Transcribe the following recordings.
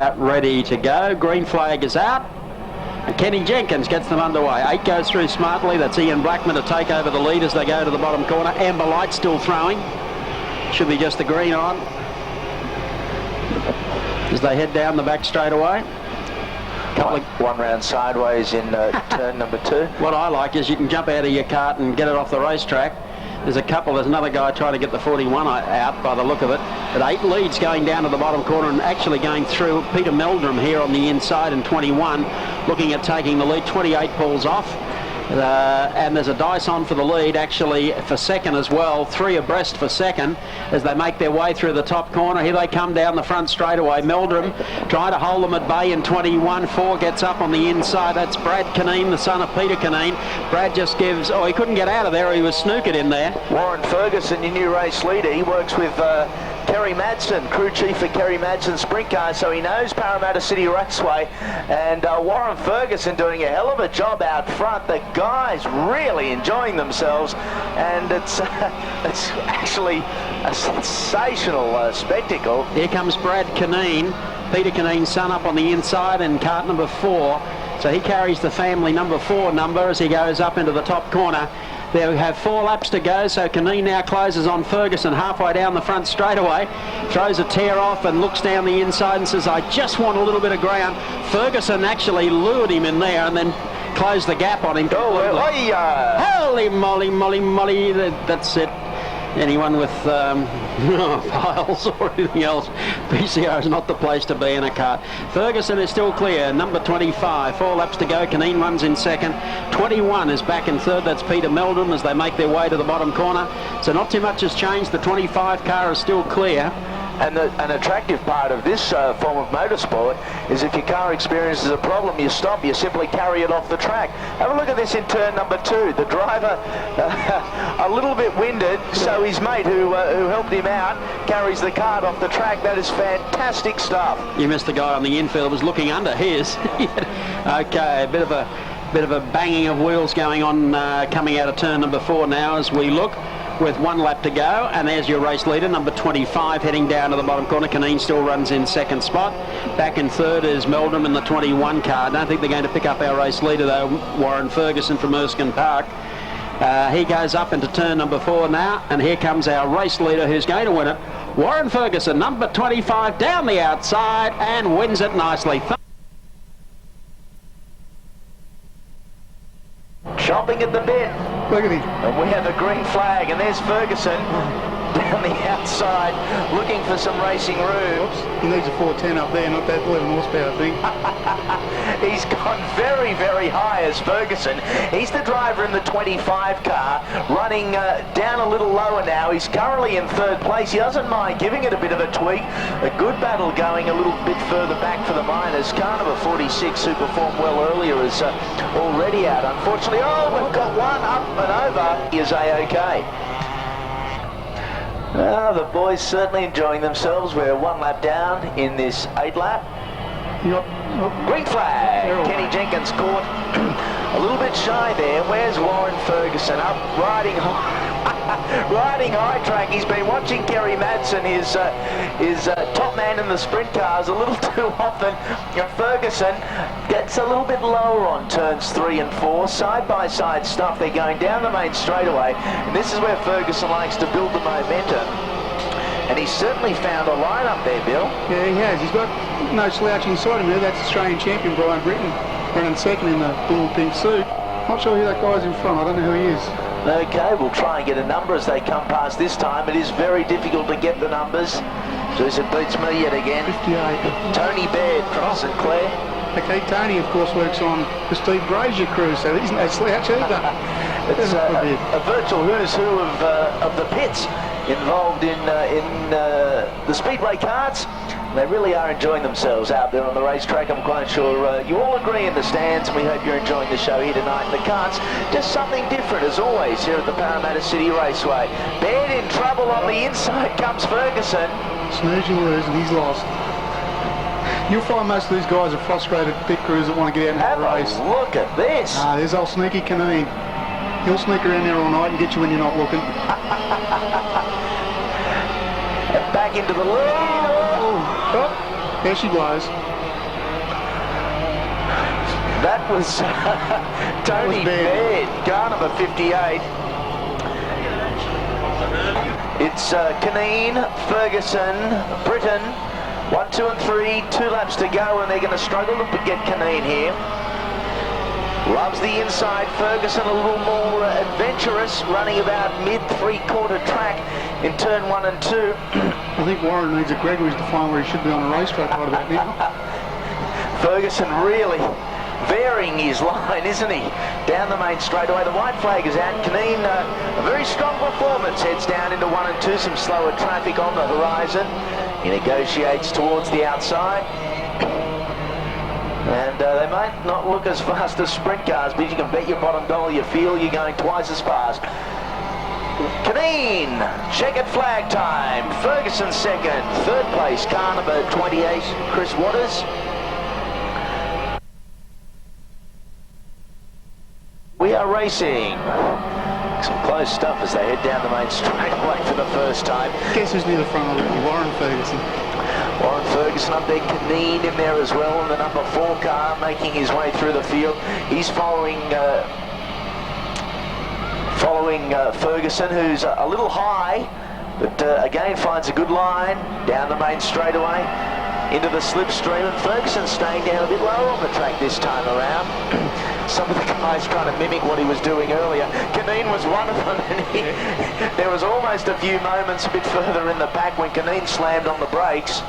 Ready to go. Green flag is out. And Kenny Jenkins gets them underway. 8 goes through smartly. That's Ian Blackman to take over the lead as they go to the bottom corner. Amber Light still throwing. Should be just the green on. As they head down the back straight away. One round sideways in turn number 2. What I like is you can jump out of your cart and get it off the racetrack. There's another guy trying to get the 41 out by the look of it. But 8 leads going down to the bottom corner and actually going through. Peter Meldrum here on the inside in 21, looking at taking the lead. 28 pulls off. And there's a dice on for the lead actually for second as well. 3 abreast for second as they make their way through the top corner. Here they come down the front straightaway. Meldrum trying to hold them at bay in 21. 4 gets up on the inside. That's Brad Caneen, the son of Peter Caneen. Brad just gives, he couldn't get out of there. He was snookered in there. Warren Ferguson, your new race leader. He works with Kerry Madsen, crew chief for Kerry Madsen Sprint Car, so he knows Parramatta City Raceway. And Warren Ferguson doing a hell of a job out front. The guys really enjoying themselves, and it's actually a sensational spectacle. Here comes Brad Caneen, Peter Caneen's son, up on the inside in cart number 4. So he carries the family number 4 number as he goes up into the top corner. They have 4 laps to go, so Caneen now closes on Ferguson halfway down the front straightaway. Throws a tear off and looks down the inside and says, I just want a little bit of ground. Ferguson actually lured him in there and then closed the gap on him. Holy moly, molly, that's it. Anyone with piles or anything else, PCR is not the place to be in a kart. Ferguson is still clear, number 25, 4 laps to go. Caneen runs in second. 21 is back in third. That's Peter Meldrum as they make their way to the bottom corner. So not too much has changed. The 25 car is still clear. And an attractive part of this form of motorsport is if your car experiences a problem, you stop, you simply carry it off the track. Have a look at this in turn number 2. The driver a little bit winded, so his mate who helped him out carries the cart off the track. That is fantastic stuff. You missed the guy on the infield, was looking under his. Okay, a bit of a banging of wheels going on coming out of turn number 4 now as we look. With 1 lap to go, and there's your race leader, number 25, heading down to the bottom corner. Caneen still runs in second spot. Back in third is Meldrum in the 21 car. I don't think they're going to pick up our race leader though, Warren Ferguson from Erskine Park. He goes up into turn number 4 now, and here comes our race leader who's going to win it. Warren Ferguson, number 25, down the outside and wins it nicely. Chomping at the bit. Look at him. And we have a green flag, and there's Ferguson down the outside looking for some racing room. Oops. He needs a 410 up there, not that 11 horsepower thing. He's gone very, very high as Ferguson. He's the driver in the 25 car, running down a little lower now. He's currently in third place. He doesn't mind giving it a bit of a tweak. A good battle going a little bit further back for the minors. Car number 46, who performed well earlier, is already out. Unfortunately, we've got one up and over. He is A-OK. The boys certainly enjoying themselves. We're 1 lap down in this 8 lap. Green flag. Kenny Jenkins caught a little bit shy there. Where's Warren Ferguson? Up riding high track. He's been watching Kerry Madsen, his top man in the sprint cars, a little too often. Ferguson gets a little bit lower on turns 3 and 4. Side by side stuff. They're going down the main straightaway, and this is where Ferguson likes to build the momentum. And he's certainly found a line up there, Bill. Yeah, he has. He's got no slouch inside him there. That's Australian champion Brian Britton, running second in the blue and pink suit. Not sure who that guy's in front. I don't know who he is. Okay, we'll try and get a number as they come past this time. It is very difficult to get the numbers. Jeez, it beats me yet again. 58. Tony Baird from St Clair. Okay, Tony, of course, works on the Steve Brazier crew, so he's no slouch either. It's a virtual who's who of the pits involved in the Speedway Karts. They really are enjoying themselves out there on the racetrack. I'm quite sure you all agree in the stands, and we hope you're enjoying the show here tonight in the karts. Just something different as always here at the Parramatta City Raceway. Baird in trouble on the inside comes Ferguson. Snooze you lose, and he's lost. You'll find most of these guys are frustrated pit crews that want to get out and have a race. Look at this. There's old sneaky Caneen. He'll sneak around there all night and get you when you're not looking. And back into the lead. There she goes. That was Tony Baird, car number 58. It's Caneen, Ferguson, Britton, 1, 2 and 3, 2 laps to go, and they're going to struggle to get Caneen here. Loves the inside. Ferguson a little more adventurous, running about mid three-quarter track in turn 1 and 2. I think Warren needs a Gregory's to find where he should be on a racetrack right about now. Ferguson really varying his line, isn't he? Down the main straightaway. The white flag is out. Caneen, a very strong performance, heads down into 1 and 2. Some slower traffic on the horizon. He negotiates towards the outside. And they might not look as fast as sprint cars, but you can bet your bottom dollar you feel you're going twice as fast. Caneen, checkered flag time. Ferguson second. Third place, car number 28, Chris Waters. We are racing. Some close stuff as they head down the main straightaway for the first time. Guess who's near the front of it? Warren Ferguson. Warren Ferguson up there, Caneen in there as well, and the number 4 car making his way through the field. He's following Ferguson, who's a little high, but again finds a good line down the main straightaway into the slipstream, and Ferguson staying down a bit lower on the track this time around. Some of the guys trying to mimic what he was doing earlier. Caneen was one of them, and there was almost a few moments a bit further in the back when Caneen slammed on the brakes.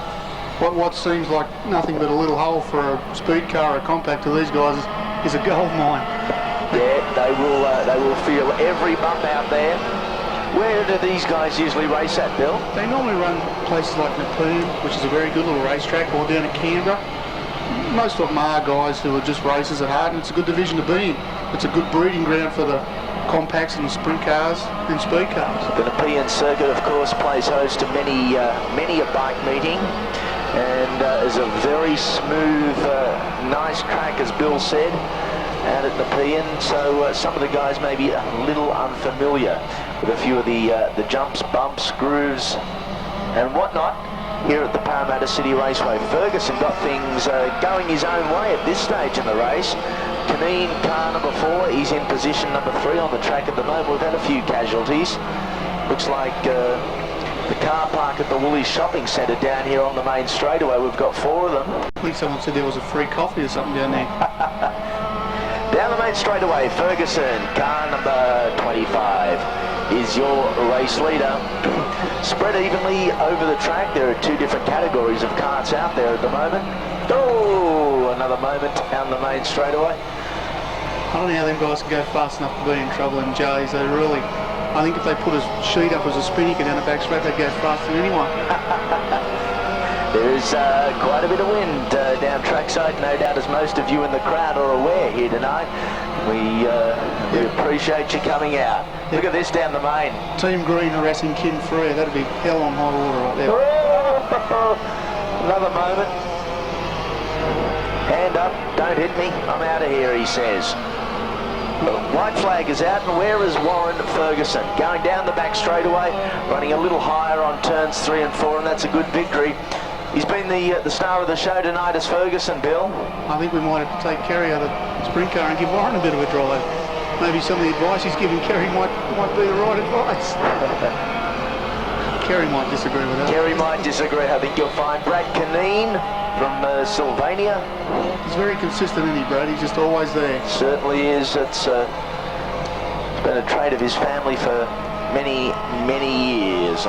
What seems like nothing but a little hole for a speed car or a compact to these guys is a gold mine. Yeah, they will feel every bump out there. Where do these guys usually race at, Bill? They normally run places like Napoon, which is a very good little racetrack, or down at Canberra. Most of them are guys who are just racers at heart, and it's a good division to be in. It's a good breeding ground for the compacts and the sprint cars and speed cars. The Nepean circuit, of course, plays host to many a bike meeting, and is a very smooth, nice track, as Bill said, out at Nepean. So some of the guys may be a little unfamiliar with a few of the jumps, bumps, grooves, and whatnot here at the Parramatta City Raceway. Ferguson got things going his own way at this stage in the race. Caneen, car number 4, he's in position number 3 on the track at the moment. We've had a few casualties. Looks like the car park at the Woolies Shopping Centre down here on the main straightaway. We've got 4 of them. I think someone said there was a free coffee or something down there. Down the main straightaway, Ferguson, car number 25, is your race leader. Spread evenly over the track. There are 2 different categories of karts out there at the moment. Oh, another moment down the main straightaway. I don't know how them guys can go fast enough to be in trouble in J's. They really, I think if they put a sheet up as a spinnaker down the back straight, they'd go faster than anyone. There is quite a bit of wind down trackside, no doubt, as most of you in the crowd are aware here tonight. We appreciate you coming out. Look at this down the main. Team Green harassing Kin Frere. That'd be hell on high water right there. Oh, another moment. Hand up, don't hit me, I'm out of here, he says. The white flag is out, and where is Warren Ferguson? Going down the back straightaway, running a little higher on turns 3 and 4, and that's a good victory. He's been the star of the show tonight as Ferguson, Bill. I think we might have to take Kerry out of the sprint car and give Warren a bit of a drive. Maybe some of the advice he's giving Kerry might be the right advice. Kerry might disagree with that. Kerry might disagree. I think you'll find Brad Caneen from Sylvania. He's very consistent, isn't he, Brad? He's just always there. Certainly is. It's been a trait of his family for many, many years.